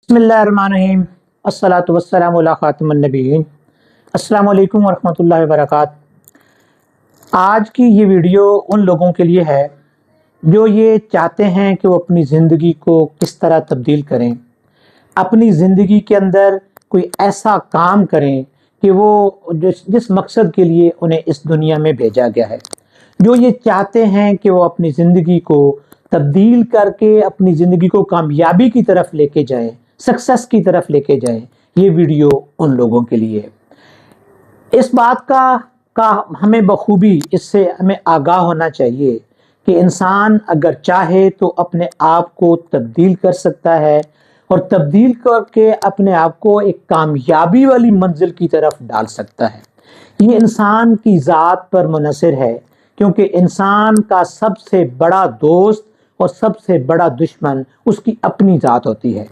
बिस्मिल्लाहिर्रहमानिर्रहीम अस्सलातु वस्सलामु अला खातिमुन नबिय्यीन। अस्सलामु अलैकुम वरहमतुल्लाहि वबरकातुहू। आज की ये वीडियो उन लोगों के लिए है जो ये चाहते हैं कि वो अपनी ज़िंदगी को किस तरह तब्दील करें, अपनी ज़िंदगी के अंदर कोई ऐसा काम करें कि वो जिस मकसद के लिए उन्हें इस दुनिया में भेजा गया है, जो ये चाहते हैं कि वो अपनी ज़िंदगी को तब्दील करके अपनी ज़िंदगी को कामयाबी की तरफ लेके जाएं, सक्सेस की तरफ लेके जाएं। ये वीडियो उन लोगों के लिए है। इस बात का हमें बखूबी इससे हमें आगाह होना चाहिए कि इंसान अगर चाहे तो अपने आप को तब्दील कर सकता है और तब्दील करके अपने आप को एक कामयाबी वाली मंजिल की तरफ डाल सकता है। ये इंसान की ज़ात पर मुनहसर है, क्योंकि इंसान का सबसे बड़ा दोस्त और सबसे बड़ा दुश्मन उसकी अपनी ज़ात होती है।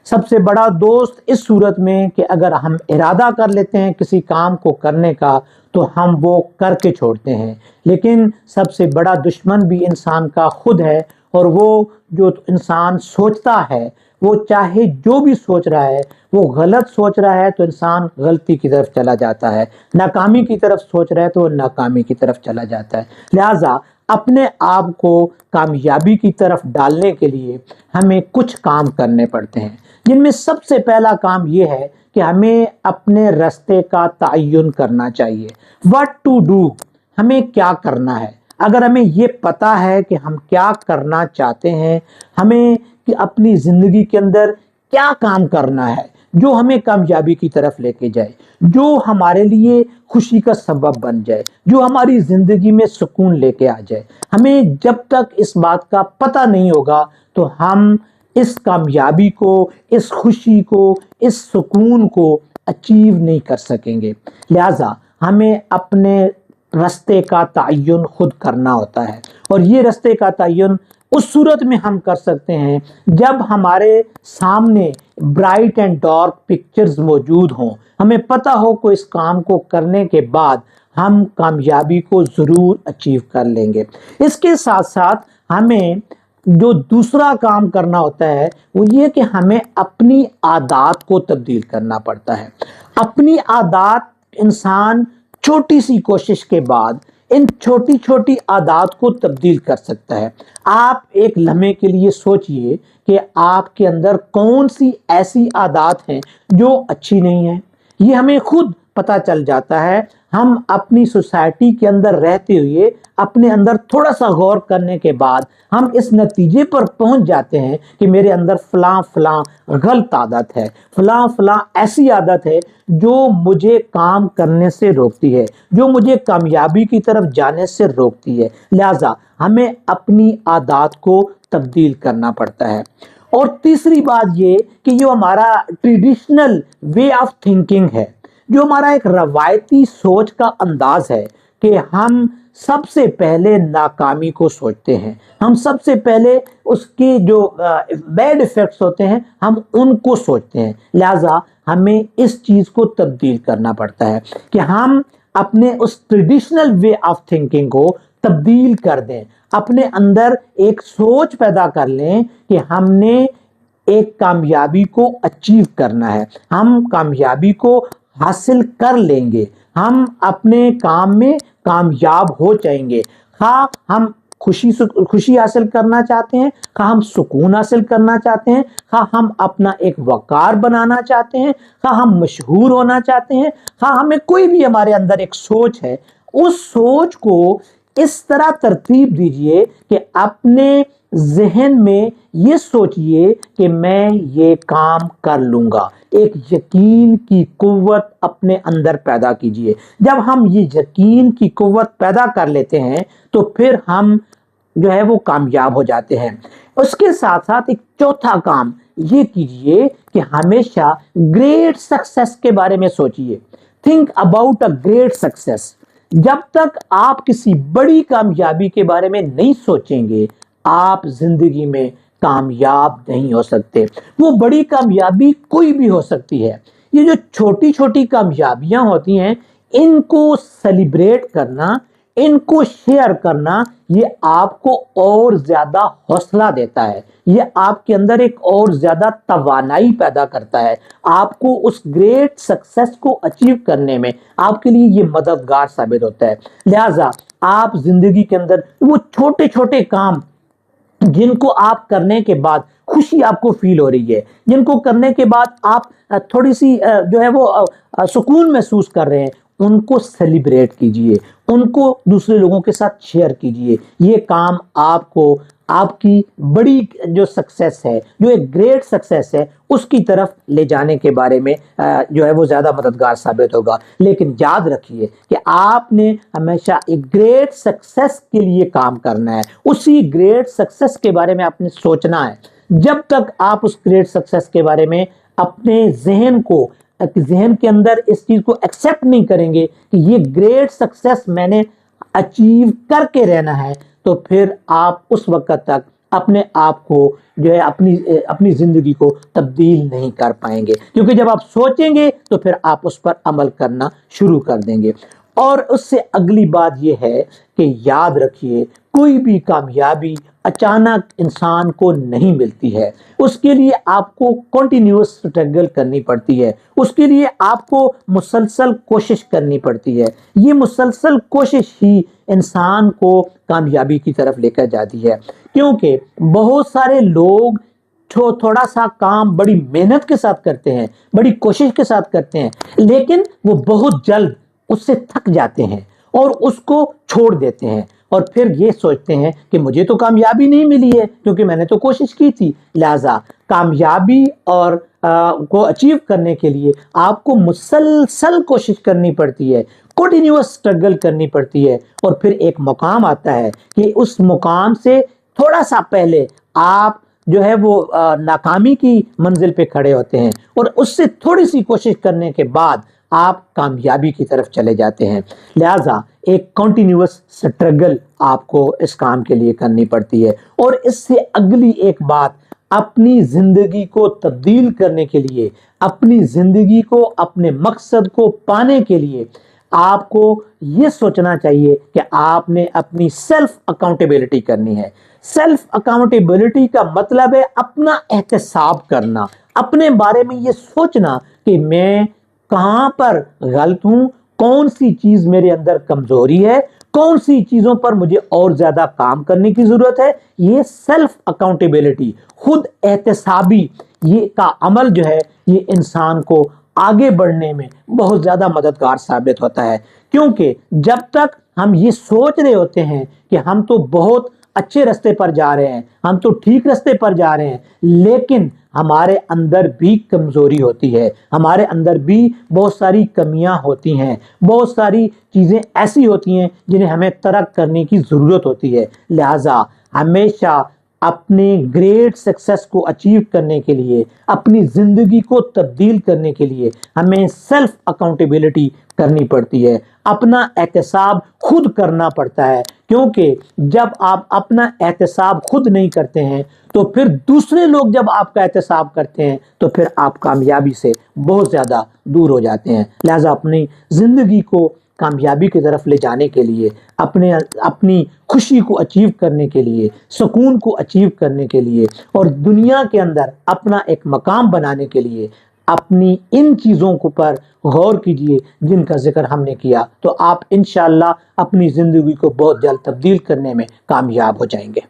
सबसे बड़ा दोस्त इस सूरत में कि अगर हम इरादा कर लेते हैं किसी काम को करने का तो हम वो करके छोड़ते हैं, लेकिन सबसे बड़ा दुश्मन भी इंसान का खुद है। और वो जो इंसान सोचता है, वो चाहे जो भी सोच रहा है, वो गलत सोच रहा है तो इंसान गलती की तरफ चला जाता है, नाकामी की तरफ सोच रहा है तो नाकामी की तरफ चला जाता है। लिहाजा अपने आप को कामयाबी की तरफ डालने के लिए हमें कुछ काम करने पड़ते हैं, जिनमें सबसे पहला काम ये है कि हमें अपने रास्ते का तयन करना चाहिए। व्हाट टू डू, हमें क्या करना है। अगर हमें ये पता है कि हम क्या करना चाहते हैं, हमें कि अपनी ज़िंदगी के अंदर क्या काम करना है जो हमें कामयाबी की तरफ लेके जाए, जो हमारे लिए खुशी का सबब बन जाए, जो हमारी ज़िंदगी में सुकून लेके आ जाए, हमें जब तक इस बात का पता नहीं होगा तो हम इस कामयाबी को, इस खुशी को, इस सुकून को अचीव नहीं कर सकेंगे। लिहाजा हमें अपने रास्ते का तयन खुद करना होता है, और ये रास्ते का तयन उस सूरत में हम कर सकते हैं जब हमारे सामने ब्राइट एंड डार्क पिक्चर्स मौजूद हों। हमें पता हो कि इस काम को करने के बाद हम कामयाबी को ज़रूर अचीव कर लेंगे। इसके साथ साथ हमें जो दूसरा काम करना होता है वो ये कि हमें अपनी आदत को तब्दील करना पड़ता है। अपनी आदत इंसान छोटी सी कोशिश के बाद इन छोटी छोटी आदत को तब्दील कर सकता है। आप एक लम्हे के लिए सोचिए कि आपके अंदर कौन सी ऐसी आदत हैं जो अच्छी नहीं है। ये हमें खुद पता चल जाता है। हम अपनी सोसाइटी के अंदर रहते हुए अपने अंदर थोड़ा सा गौर करने के बाद हम इस नतीजे पर पहुंच जाते हैं कि मेरे अंदर फलां फलां गलत आदत है, फलां फलां ऐसी आदत है जो मुझे काम करने से रोकती है, जो मुझे कामयाबी की तरफ जाने से रोकती है। लिहाजा हमें अपनी आदत को तब्दील करना पड़ता है। और तीसरी बात ये कि जो हमारा ट्रेडिशनल वे ऑफ थिंकिंग है, जो हमारा एक रवायती सोच का अंदाज है कि हम सबसे पहले नाकामी को सोचते हैं, हम सबसे पहले उसके जो बैड इफ़ेक्ट्स होते हैं हम उनको सोचते हैं। लिहाजा हमें इस चीज़ को तब्दील करना पड़ता है कि हम अपने उस ट्रेडिशनल वे ऑफ थिंकिंग को तब्दील कर दें, अपने अंदर एक सोच पैदा कर लें कि हमने एक कामयाबी को अचीव करना है, हम कामयाबी को हासिल कर लेंगे, हम अपने काम में कामयाब हो जाएंगे। हाँ, हम खुशी हासिल करना चाहते हैं, हाँ हम सुकून हासिल करना चाहते हैं, हाँ हम अपना एक वकार बनाना चाहते हैं, हाँ हम मशहूर होना चाहते हैं, हाँ हमें कोई भी हमारे अंदर एक सोच है, उस सोच को इस तरह तरतीब दीजिए कि अपने जहन में ये सोचिए कि मैं ये काम कर लूँगा। एक यकीन की कुव्वत अपने अंदर पैदा कीजिए। जब हम ये यकीन की कुव्वत पैदा कर लेते हैं तो फिर हम जो है वो कामयाब हो जाते हैं। उसके साथ साथ एक चौथा काम ये कीजिए कि हमेशा ग्रेट सक्सेस के बारे में सोचिए। Think about a great success. जब तक आप किसी बड़ी कामयाबी के बारे में नहीं सोचेंगे, आप जिंदगी में कामयाब नहीं हो सकते। वो बड़ी कामयाबी कोई भी हो सकती है। ये जो छोटी छोटी कामयाबियां होती हैं, इनको सेलिब्रेट करना, ان کو شیئر کرنا یہ آپ کو اور زیادہ حوصلہ دیتا ہے، یہ آپ کے اندر ایک اور زیادہ توانائی پیدا کرتا ہے، آپ کو اس گریٹ سکسیس کو اچیو کرنے میں آپ کے لیے یہ مددگار ثابت ہوتا ہے۔ لہٰذا آپ زندگی کے اندر وہ چھوٹے چھوٹے کام جن کو آپ کرنے کے بعد خوشی آپ کو فیل ہو رہی ہے، جن کو کرنے کے بعد آپ تھوڑی سی جو ہے وہ سکون محسوس کر رہے ہیں، ان کو سیلیبریٹ کیجئے، ان کو دوسرے لوگوں کے ساتھ شیئر کیجئے۔ یہ کام آپ کو آپ کی بڑی جو سکسیس ہے، جو ایک گریٹ سکسیس ہے، اس کی طرف لے جانے کے بارے میں جو ہے وہ زیادہ مددگار ثابت ہوگا۔ لیکن یاد رکھیے کہ آپ نے ہمیشہ ایک گریٹ سکسیس کے لیے کام کرنا ہے، اسی گریٹ سکسیس کے بارے میں آپ نے سوچنا ہے۔ جب تک آپ اس گریٹ سکسیس کے بارے میں اپنے ذہن کے اندر اس چیز کو ایکسیپٹ نہیں کریں گے کہ یہ گریٹ سکسیس میں نے اچیو کر کے رہنا ہے، تو پھر آپ اس وقت تک اپنے آپ کو جو ہے اپنی زندگی کو تبدیل نہیں کر پائیں گے، کیونکہ جب آپ سوچیں گے تو پھر آپ اس پر عمل کرنا شروع کر دیں گے۔ اور اس سے اگلی بات یہ ہے کہ یاد رکھیے کوئی بھی کامیابی اچانک انسان کو نہیں ملتی ہے، اس کے لیے آپ کو کنٹینیوس سٹرگل کرنی پڑتی ہے، اس کے لیے آپ کو مسلسل کوشش کرنی پڑتی ہے۔ یہ مسلسل کوشش ہی انسان کو کامیابی کی طرف لے کر جاتی ہے، کیونکہ بہت سارے لوگ تھوڑا سا کام بڑی محنت کے ساتھ کرتے ہیں، بڑی کوشش کے ساتھ کرتے ہیں، لیکن وہ بہت جلد اس سے تھک جاتے ہیں اور اس کو چھوڑ دیتے ہیں، اور پھر یہ سوچتے ہیں کہ مجھے تو کامیابی نہیں ملی ہے کیونکہ میں نے تو کوشش کی تھی۔ لہٰذا کامیابی اور کو اچیو کرنے کے لیے آپ کو مسلسل کوشش کرنی پڑتی ہے، کنٹینیوس سٹرگل کرنی پڑتی ہے، اور پھر ایک مقام آتا ہے کہ اس مقام سے تھوڑا سا پہلے آپ جو ہے وہ ناکامی کی منزل پہ کھڑے ہوتے ہیں، اور اس سے تھوڑی سی کوشش کرنے کے بعد آپ کامیابی کی طرف چلے جاتے ہیں۔ لہٰذا ایک کنٹینیوس سٹرگل آپ کو اس کام کے لیے کرنی پڑتی ہے۔ اور اس سے اگلی ایک بات، اپنی زندگی کو تبدیل کرنے کے لیے، اپنی زندگی کو اپنے مقصد کو پانے کے لیے آپ کو یہ سوچنا چاہیے کہ آپ نے اپنی سیلف اکاؤنٹیبلٹی کرنی ہے۔ سیلف اکاؤنٹیبلٹی کا مطلب ہے اپنا احتساب کرنا، اپنے بارے میں یہ سوچنا کہ میں کہاں پر غلط ہوں، کون سی چیز میرے اندر کمزوری ہے، کون سی چیزوں پر مجھے اور زیادہ کام کرنے کی ضرورت ہے۔ یہ سیلف اکاؤنٹیبلٹی، خود احتسابی یہ کا عمل جو ہے، یہ انسان کو آگے بڑھنے میں بہت زیادہ مددگار ثابت ہوتا ہے، کیونکہ جب تک ہم یہ سوچ رہے ہوتے ہیں کہ ہم تو بہت اچھے رستے پر جا رہے ہیں، ہم تو ٹھیک رستے پر جا رہے ہیں، لیکن ہمارے اندر بھی کمزوری ہوتی ہے، ہمارے اندر بھی بہت ساری کمیاں ہوتی ہیں، بہت ساری چیزیں ایسی ہوتی ہیں جنہیں ہمیں ترک کرنے کی ضرورت ہوتی ہے۔ لہٰذا ہمیشہ اپنے گریٹ سکسیس کو اچیو کرنے کے لیے، اپنی زندگی کو تبدیل کرنے کے لیے ہمیں سیلف اکاؤنٹیبلٹی کرنی پڑتی ہے، اپنا احتساب خود کرنا پڑتا ہے، کیونکہ جب آپ اپنا احتساب خود نہیں کرتے ہیں تو پھر دوسرے لوگ جب آپ کا احتساب کرتے ہیں تو پھر آپ کامیابی سے بہت زیادہ دور ہو جاتے ہیں۔ لہٰذا اپنی زندگی کو کامیابی کی طرف لے جانے کے لیے، اپنی خوشی کو اچیو کرنے کے لیے، سکون کو اچیو کرنے کے لیے، اور دنیا کے اندر اپنا ایک مقام بنانے کے لیے اپنی ان چیزوں کو پر غور کیجئے جن کا ذکر ہم نے کیا، تو آپ انشاءاللہ اپنی زندگی کو بہت جلد تبدیل کرنے میں کامیاب ہو جائیں گے۔